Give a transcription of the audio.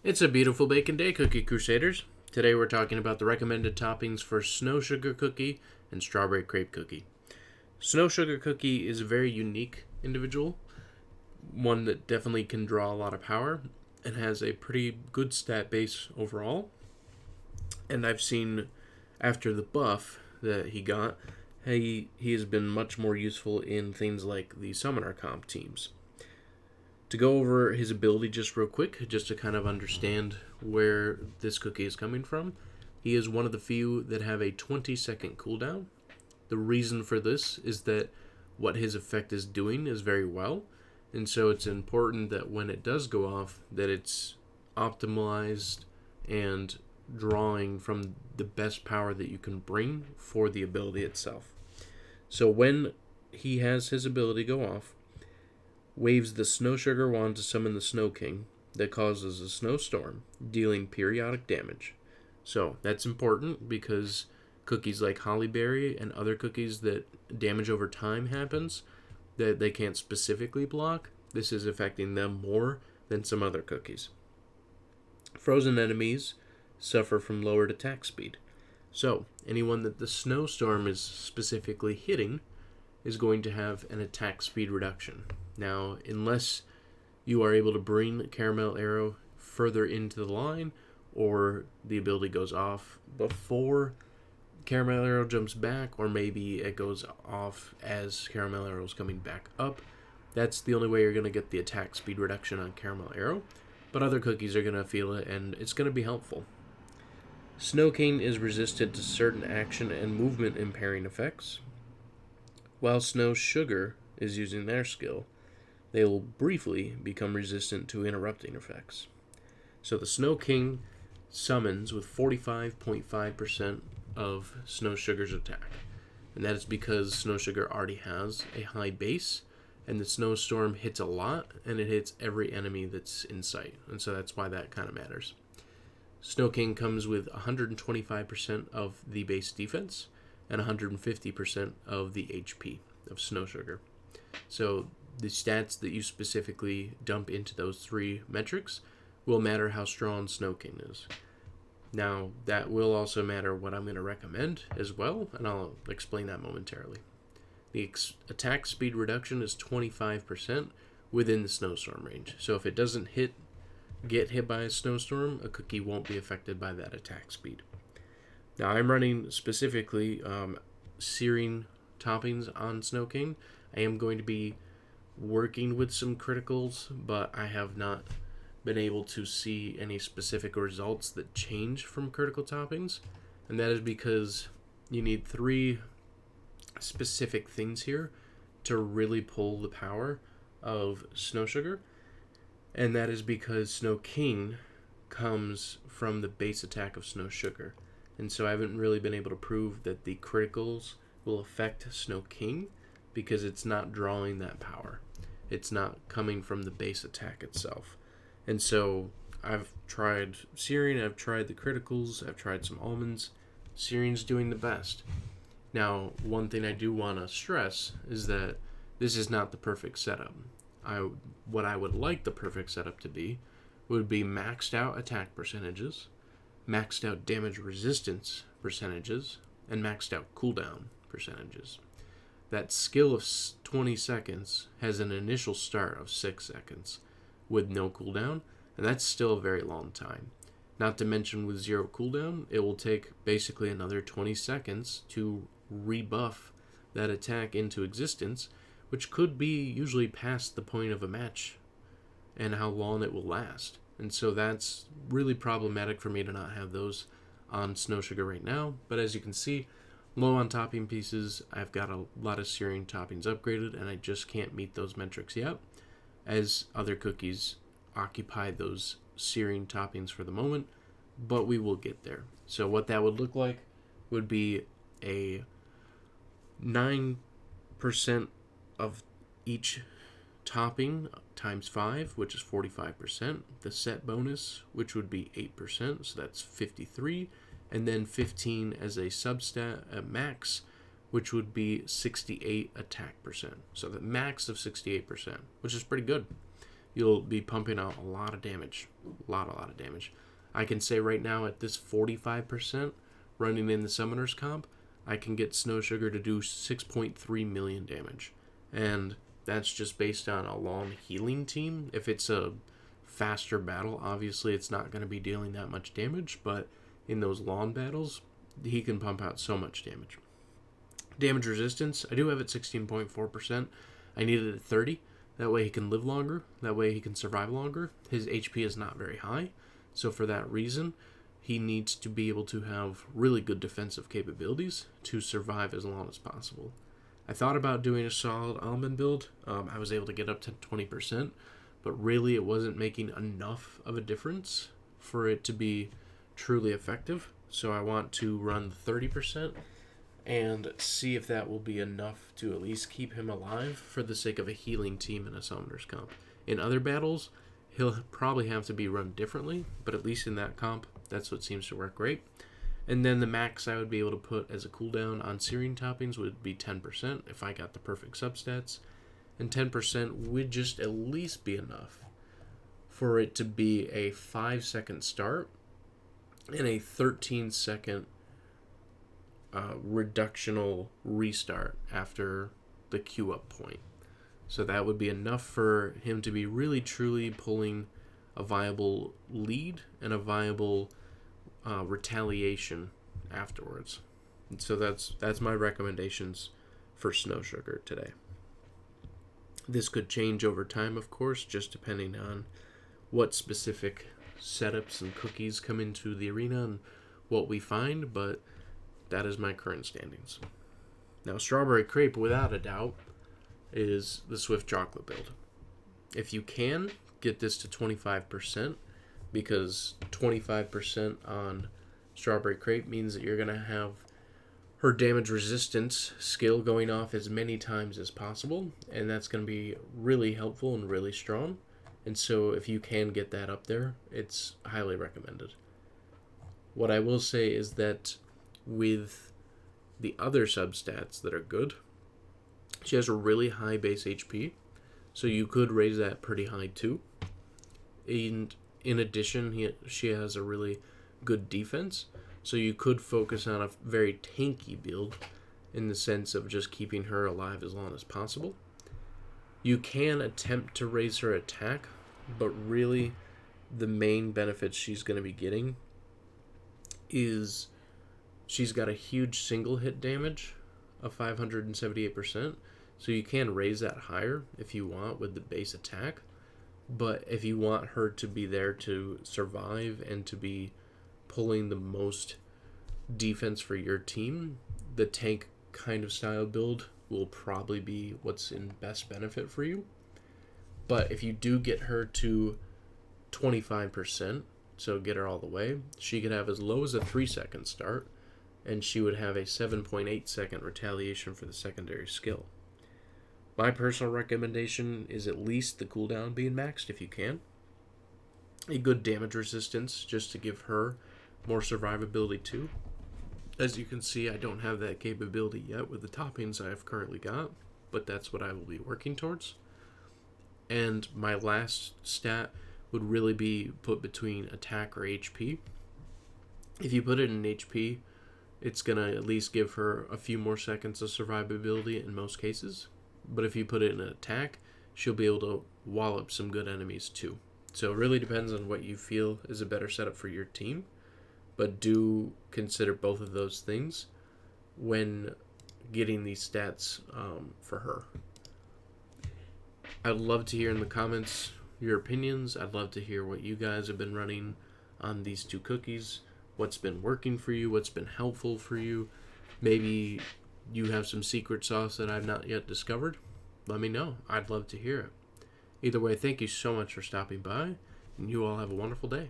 It's a beautiful bacon day, Cookie Crusaders. Today we're talking about the recommended toppings for snow sugar cookie and strawberry crepe cookie. Snow sugar cookie is a very unique individual, one that definitely can draw a lot of power and has a pretty good stat base overall. And I've seen after the buff that he got, he has been much more useful in things like the Summoner Comp teams. To go over his ability just real quick, just to kind of understand where this cookie is coming from, he is one of the few that have a 20-second cooldown. The reason for this is that what his effect is doing is very well, and so it's important that when it does go off, that it's optimized and drawing from the best power that you can bring for the ability itself. So when he has his ability go off, waves the Snow Sugar wand to summon the Snow King that causes a snowstorm, dealing periodic damage. So that's important because cookies like Hollyberry and other cookies that damage over time happens that they can't specifically block, this is affecting them more than some other cookies. Frozen enemies suffer from lowered attack speed. So anyone that the snowstorm is specifically hitting is going to have an attack speed reduction. Now, unless you are able to bring Caramel Arrow further into the line, or the ability goes off before Caramel Arrow jumps back, or maybe it goes off as Caramel Arrow is coming back up, that's the only way you're going to get the attack speed reduction on Caramel Arrow. But other cookies are going to feel it, and it's going to be helpful. Snow King is resistant to certain action and movement impairing effects, while Snow Sugar is using their skill. They will briefly become resistant to interrupting effects. So the Snow King summons with 45.5% of Snow Sugar's attack. And that is because Snow Sugar already has a high base, and the Snowstorm hits a lot, and it hits every enemy that's in sight. And so that's why that kind of matters. Snow King comes with 125% of the base defense and 150% of the HP of Snow Sugar. So the stats that you specifically dump into those three metrics will matter how strong Snow King is. Now, that will also matter what I'm going to recommend as well, and I'll explain that momentarily. The attack speed reduction is 25% within the snowstorm range. So if it doesn't get hit by a snowstorm, a cookie won't be affected by that attack speed. Now, I'm running specifically searing toppings on Snow King. I am going to be working with some criticals, but I have not been able to see any specific results that change from critical toppings, and that is because you need three specific things here to really pull the power of Snow Sugar, and that is because Snow King comes from the base attack of Snow Sugar, and so I haven't really been able to prove that the criticals will affect Snow King because it's not drawing that power. It's not coming from the base attack itself. And so I've tried searing, I've tried the criticals, I've tried some almonds. Searing's doing the best. Now, one thing I do want to stress is that this is not the perfect setup. What I would like the perfect setup to be would be maxed out attack percentages, maxed out damage resistance percentages, and maxed out cooldown percentages. That skill of 20 seconds has an initial start of 6 seconds with no cooldown, and that's still a very long time. Not to mention with zero cooldown, it will take basically another 20 seconds to rebuff that attack into existence, which could be usually past the point of a match and how long it will last. And so that's really problematic for me to not have those on Snow Sugar right now, but as you can see, low on topping pieces. I've got a lot of searing toppings upgraded, and I just can't meet those metrics yet, as other cookies occupy those searing toppings for the moment, but we will get there. So what that would look like would be a 9% of each topping times 5, which is 45%, the set bonus, which would be 8%, so that's 53, and then 15 as a substat at max, which would be 68 attack percent. So the max of 68%, which is pretty good. you'll be pumping out a lot of damage. A lot of damage. I can say right now at this 45% running in the Summoner's comp, I can get Snow Sugar to do 6.3 million damage. And that's just based on a long healing team. If it's a faster battle, obviously it's not going to be dealing that much damage, but in those long battles, he can pump out so much damage. Damage resistance, I do have it 16.4%. I need it at 30. That way he can live longer. That way he can survive longer. His HP is not very high. So for that reason, he needs to be able to have really good defensive capabilities to survive as long as possible. I thought about doing a solid almond build. I was able to get up to 20%, but really it wasn't making enough of a difference for it to be truly effective. So I want to run 30% and see if that will be enough to at least keep him alive for the sake of a healing team in a Summoner's comp. In other battles, he'll probably have to be run differently, but at least in that comp, that's what seems to work great. And then the max I would be able to put as a cooldown on Searing Toppings would be 10% if I got the perfect substats. And 10% would just at least be enough for it to be a 5-second start and a 13-second reductional restart after the queue up point. So that would be enough for him to be really truly pulling a viable lead and a viable retaliation afterwards. And so that's my recommendations for Snow Sugar today. This could change over time, of course, just depending on what specific setups and cookies come into the arena and what we find, but that is my current standings. Now, Strawberry Crepe, without a doubt, is the Swift Chocolate build. If you can, get this to 25%, because 25% on Strawberry Crepe means that you're going to have her damage resistance skill going off as many times as possible, and that's going to be really helpful and really strong. And so if you can get that up there, it's highly recommended. What I will say is that with the other substats that are good, she has a really high base HP, so you could raise that pretty high too. And in addition, she has a really good defense, so you could focus on a very tanky build in the sense of just keeping her alive as long as possible. You can attempt to raise her attack, but really the main benefits she's going to be getting is she's got a huge single hit damage of 578%, so you can raise that higher if you want with the base attack. But if you want her to be there to survive and to be pulling the most defense for your team, the tank kind of style build will probably be what's in best benefit for you. But if you do get her to 25%, so get her all the way, she could have as low as a 3-second start, and she would have a 7.8-second retaliation for the secondary skill. My personal recommendation is at least the cooldown being maxed if you can. A good damage resistance just to give her more survivability too. As you can see, I don't have that capability yet with the toppings I have currently got, but that's what I will be working towards. And my last stat would really be put between attack or HP. If you put it in HP, it's going to at least give her a few more seconds of survivability in most cases. But if you put it in an attack, she'll be able to wallop some good enemies too. So it really depends on what you feel is a better setup for your team. But do consider both of those things when getting these stats for her. I'd love to hear in the comments your opinions. I'd love to hear what you guys have been running on these two cookies. What's been working for you? What's been helpful for you? Maybe you have some secret sauce that I've not yet discovered. Let me know. I'd love to hear it. Either way, thank you so much for stopping by, and you all have a wonderful day.